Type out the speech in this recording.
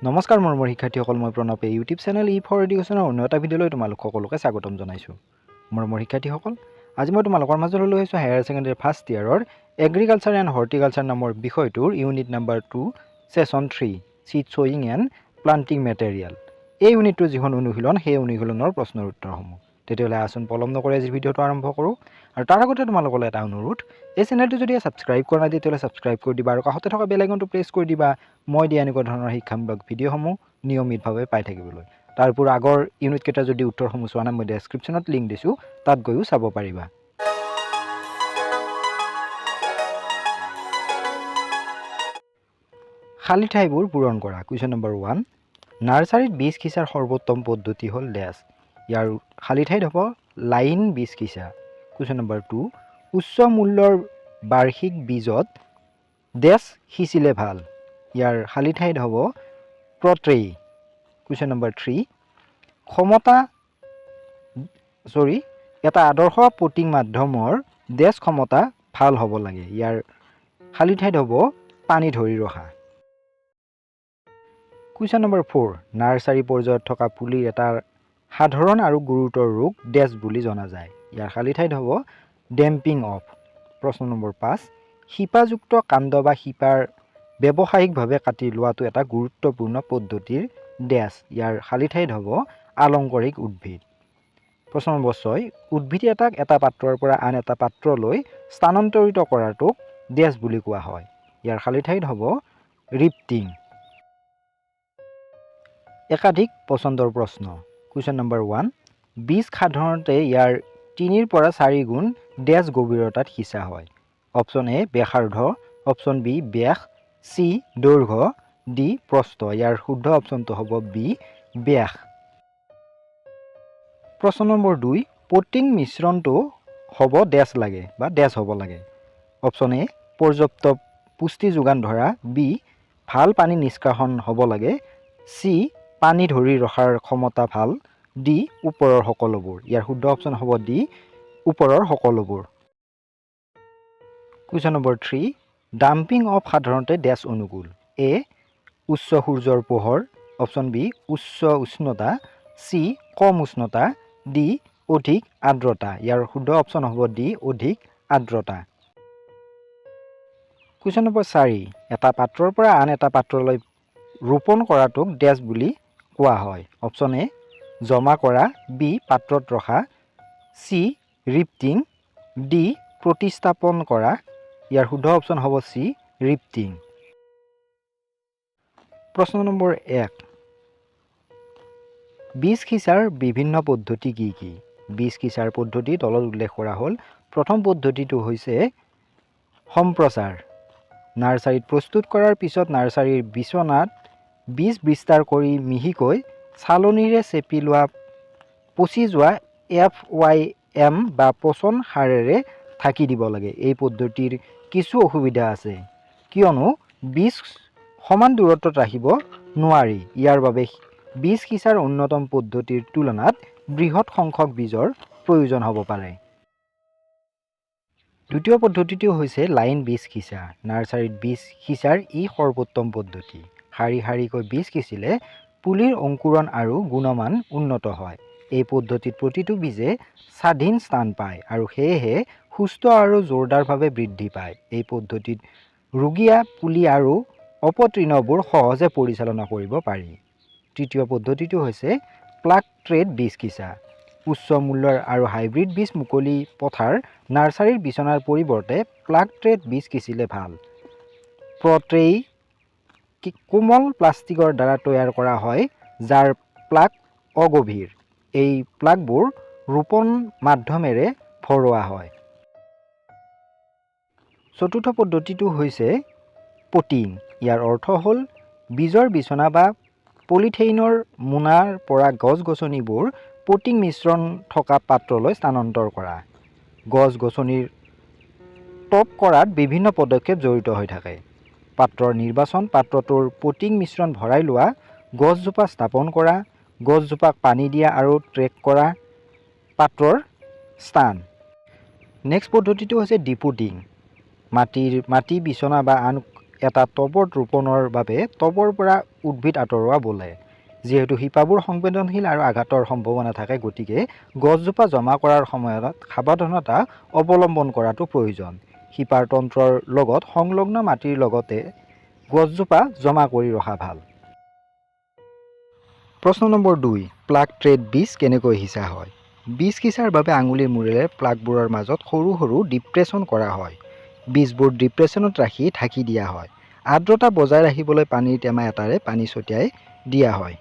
নমস্কাৰ মোৰ শিক্ষাৰ্থীসকল, মই প্ৰণৱে ইউটিউব চেনেল ফৰ এডুকেশ্যনৰ অন্য এটা ভিডিঅ'লৈ তোমালোক সকলোকে স্বাগতম জনাইছোঁ। মোৰ শিক্ষাৰ্থীসকল, আজি মই তোমালোকৰ মাজলৈ লৈ আহিছোঁ হায়াৰ ছেকেণ্ডেৰী ফাৰ্ষ্ট ইয়াৰৰ এগ্ৰিকালচাৰ এণ্ড হৰ্টিকালচাৰ নামৰ বিষয়টোৰ unit number 2 session 3 seed sowing and planting material. এই ইউনিটটোৰ যিখন অনুশীলন সেই অনুশীলনৰ প্ৰশ্নৰ উত্তৰসমূহ। তেতিয়াহ'লে আচোন পলম নকৰি আজি ভিডিঅ'টো আৰম্ভ কৰোঁ। আৰু তাৰ আগতে তোমালোকলৈ এটা অনুৰোধ, এই চেনেলটো যদি ছাবস্ক্ৰাইব কৰা নাই তেতিয়াহ'লে ছাবস্ক্ৰাইব কৰি দিবা আৰু কাষতে থকা বেল আইকনটো প্ৰেছ কৰি দিবা মই দিয়া এনেকুৱা ধৰণৰ শিক্ষামূলক ভিডিঅ'সমূহ নিয়মিতভাৱে পাই থাকিবলৈ। তাৰ উপৰি আগৰ ইউনিট কেইটাৰ যদি উত্তৰসমূহ চোৱা নাই মই ডেছক্ৰিপশ্যনত লিংক দিছোঁ, তাত গৈও চাব পাৰিবা। খালী ঠাইবোৰ পূৰণ কৰা। কুৱেশ্যন নম্বৰ 1, নাৰ্চাৰীত বীজ সিঁচাৰ সৰ্বোত্তম পদ্ধতি হ'ল ডেছ। ইয়াৰ খালী ঠাইত হ'ব লাইন বীজ সিঁচা। কুৱেশ্যন নম্বৰ 2, উচ্চ মূল্যৰ বাৰ্ষিক বীজত ডেছ সিঁচিলে ভাল। ইয়াৰ খালী ঠাইত হ'ব প্ৰট্ৰেই। কুৱেশ্যন নম্বৰ 3, এটা আদৰ্শ পটিং মাধ্যমৰ ডেছ ক্ষমতা ভাল হ'ব লাগে। ইয়াৰ খালী ঠাইত হ'ব পানী ধৰি ৰখা। কুৱেশ্যন নম্বৰ 4, নাৰ্চাৰী পৰ্যায়ত থকা পুলিৰ এটা সাধাৰণ আৰু গুৰুতৰ ৰোগ ডেছ বুলি জনা যায়। ইয়াৰ খালী ঠাইত হ'ব ডেম্পিং অফ। প্ৰশ্ন নম্বৰ 5, শিপাযুক্ত কাণ্ড বা শিপাৰ ব্যৱসায়িকভাৱে কাটি লোৱাটো এটা গুৰুত্বপূৰ্ণ পদ্ধতিৰ ডেছ। ইয়াৰ খালী ঠাইত হ'ব আলংকাৰিক উদ্ভিদ। প্ৰশ্ন নম্বৰ 6, উদ্ভিদ এটাক এটা পাত্ৰৰ পৰা আন এটা পাত্ৰলৈ স্থানান্তৰিত কৰাটোক ডেছ বুলি কোৱা হয়। ইয়াৰ খালী ঠাইত হ'ব ৰিফটিং। একাধিক পচন্দৰ প্ৰশ্ন। কুৱেশ্যন নম্বৰ 1, বীজ সাধাৰণতে ইয়াৰ 3 পৰা 4 গুণ ডেছ গভীৰতাত সিঁচা হয়। অপশ্যন এ ব্যাসাৰ্ধ, অপশ্যন বি ব্যাস, চি দৈৰ্ঘ্য, ডি প্ৰস্থ। ইয়াৰ শুদ্ধ অপশ্যনটো হ'ব বি ব্যাস। প্ৰশ্ন নম্বৰ 2, পটিং মিশ্ৰণটো হ'ব ডেছ লাগে বা ডেছ হ'ব লাগে। অপশ্যন এ পৰ্যাপ্ত পুষ্টি যোগান ধৰা, বি ভাল পানী নিষ্কাশন হ'ব লাগে, চি পানী ধৰি ৰখাৰ ক্ষমতা ভাল, ডি ওপৰৰ সকলোবোৰ। ইয়াৰ শুদ্ধ অপশ্যন হ'ব ডি ওপৰৰ সকলোবোৰ। কুৱেশ্যন নম্বৰ 3, ডাম্পিং অফ সাধাৰণতে ডেছ অনুকূল। এ উচ্চ সূৰ্যৰ পোহৰ, অপশ্যন বি উচ্চ উষ্ণতা, চি কম উষ্ণতা, ডি অধিক আৰ্দ্ৰতা। ইয়াৰ শুদ্ধ অপশ্যন হ'ব ডি অধিক আৰ্দ্ৰতা। কুৱেশ্যন নম্বৰ 4, এটা পাত্ৰৰ পৰা আন এটা পাত্ৰলৈ ৰোপণ কৰাটোক ডেছ বুলি কোৱা হয়। অপশ্যন এ জমা কৰা, বি পাত্ৰত ৰখা, চি ৰিফটিং, ডি প্ৰতিস্থাপন কৰা। ইয়াৰ শুদ্ধ অপশ্যন হ'ব চি ৰিফটিং। প্ৰশ্ন নম্বৰ 1, বীজ সিঁচাৰ বিভিন্ন পদ্ধতি কি কি? বীজ সিঁচাৰ পদ্ধতি তলত উল্লেখ কৰা হ'ল। প্ৰথম পদ্ধতিটো হৈছে সম্প্ৰচাৰ। নাৰ্চাৰীত প্ৰস্তুত কৰাৰ পিছত নাৰ্চাৰীৰ বিচনাত বীজ বিস্তাৰ কৰি মিহিকৈ চালনীৰে চেপি লোৱা পচি যোৱা FYM বা পচন সাৰেৰে ঢাকি দিব লাগে। এই পদ্ধতিৰ কিছু অসুবিধা আছে, কিয়নো বীজ সমান দূৰত্বত ৰাখিব নোৱাৰি। ইয়াৰ বাবে বীজ সিঁচাৰ অন্যতম পদ্ধতিৰ তুলনাত বৃহৎ সংখ্যক বীজৰ প্ৰয়োজন হ'ব পাৰে। দ্বিতীয় পদ্ধতিটো হৈছে লাইন বীজ সিঁচা। নাৰ্চাৰীত বীজ সিঁচাৰ ই সৰ্বোত্তম পদ্ধতি। শাৰী শাৰীকৈ বীজ সিঁচিলে পুলিৰ অংকুৰণ আৰু গুণমান উন্নত হয়। এই পদ্ধতিত প্ৰতিটো বীজে স্বাধীন স্থান পায় আৰু সেয়েহে সুস্থ আৰু জোৰদাৰভাৱে বৃদ্ধি পায়। এই পদ্ধতিত ৰুগীয়া পুলি আৰু অপতৃণবোৰ সহজে পৰিচালনা কৰিব পাৰি। তৃতীয় পদ্ধতিটো হৈছে প্লাগ ট্ৰেড বীজ সিঁচা। উচ্চ মূল্যৰ আৰু হাইব্ৰিড বীজ মুকলি পথাৰ নাৰ্চাৰীৰ বিচনাৰ পৰিৱৰ্তে প্লাগ ট্ৰেড বীজ সিঁচিলে ভাল। প্ৰট্ৰেই কোমল প্লাষ্টিকৰ দ্বাৰা তৈয়াৰ কৰা হয়, যাৰ প্লাগ অগভীৰ। এই প্লাগবোৰ ৰোপণ মাধ্যমেৰে ভৰোৱা হয়। চতুৰ্থ পদ্ধতিটো হৈছে পটিং। ইয়াৰ অৰ্থ হ'ল বীজৰ বিচনা বা পলিথেইনৰ মোনাৰ পৰা গছ-গছনিবোৰ পটিং মিশ্ৰণ থকা পাত্ৰলৈ স্থানান্তৰ কৰা। গছ-গছনিৰ টপ কৰাত বিভিন্ন পদক্ষেপ জড়িত হৈ থাকে। পাত্ৰৰ নিৰ্বাচন, পাত্ৰটোৰ পটিং মিশ্ৰণ ভৰাই লোৱা, গছজোপা স্থাপন কৰা, গছজোপাক পানী দিয়া আৰু ট্ৰেক কৰা, পাত্ৰৰ স্থান। নেক্সট পদ্ধতিটো হৈছে ডিপুটিং। মাটি বিচনা বা আন এটা টবত ৰোপণৰ বাবে টবৰ পৰা উদ্ভিদ আঁতৰোৱা বোলে। যিহেতু শিপাবোৰ সংবেদনশীল আৰু আঘাতৰ সম্ভাৱনা থাকে, গতিকে গছজোপা জমা কৰাৰ সময়ত সাৱধানতা অৱলম্বন কৰাটো প্ৰয়োজন। শিপাৰ তন্ত্ৰৰ লগত সংলগ্ন মাটিৰ লগতে গছজোপা জমা কৰি ৰখা ভাল। প্ৰশ্ন নম্বৰ 2, প্লাগ ট্ৰেত বীজ কেনেকৈ সিঁচা হয়? বীজ সিঁচাৰ বাবে আঙুলিৰ মূৰেৰে প্লাগবোৰৰ মাজত সৰু সৰু ডিপ্ৰেশ্যন কৰা হয়। বীজবোৰ ডিপ্ৰেশ্যনত ৰাখি ঢাকি দিয়া হয়। আৰ্দ্ৰতা বজাই ৰাখিবলৈ পানীৰ টেমা এটাৰে পানী ছটিয়াই দিয়া হয়।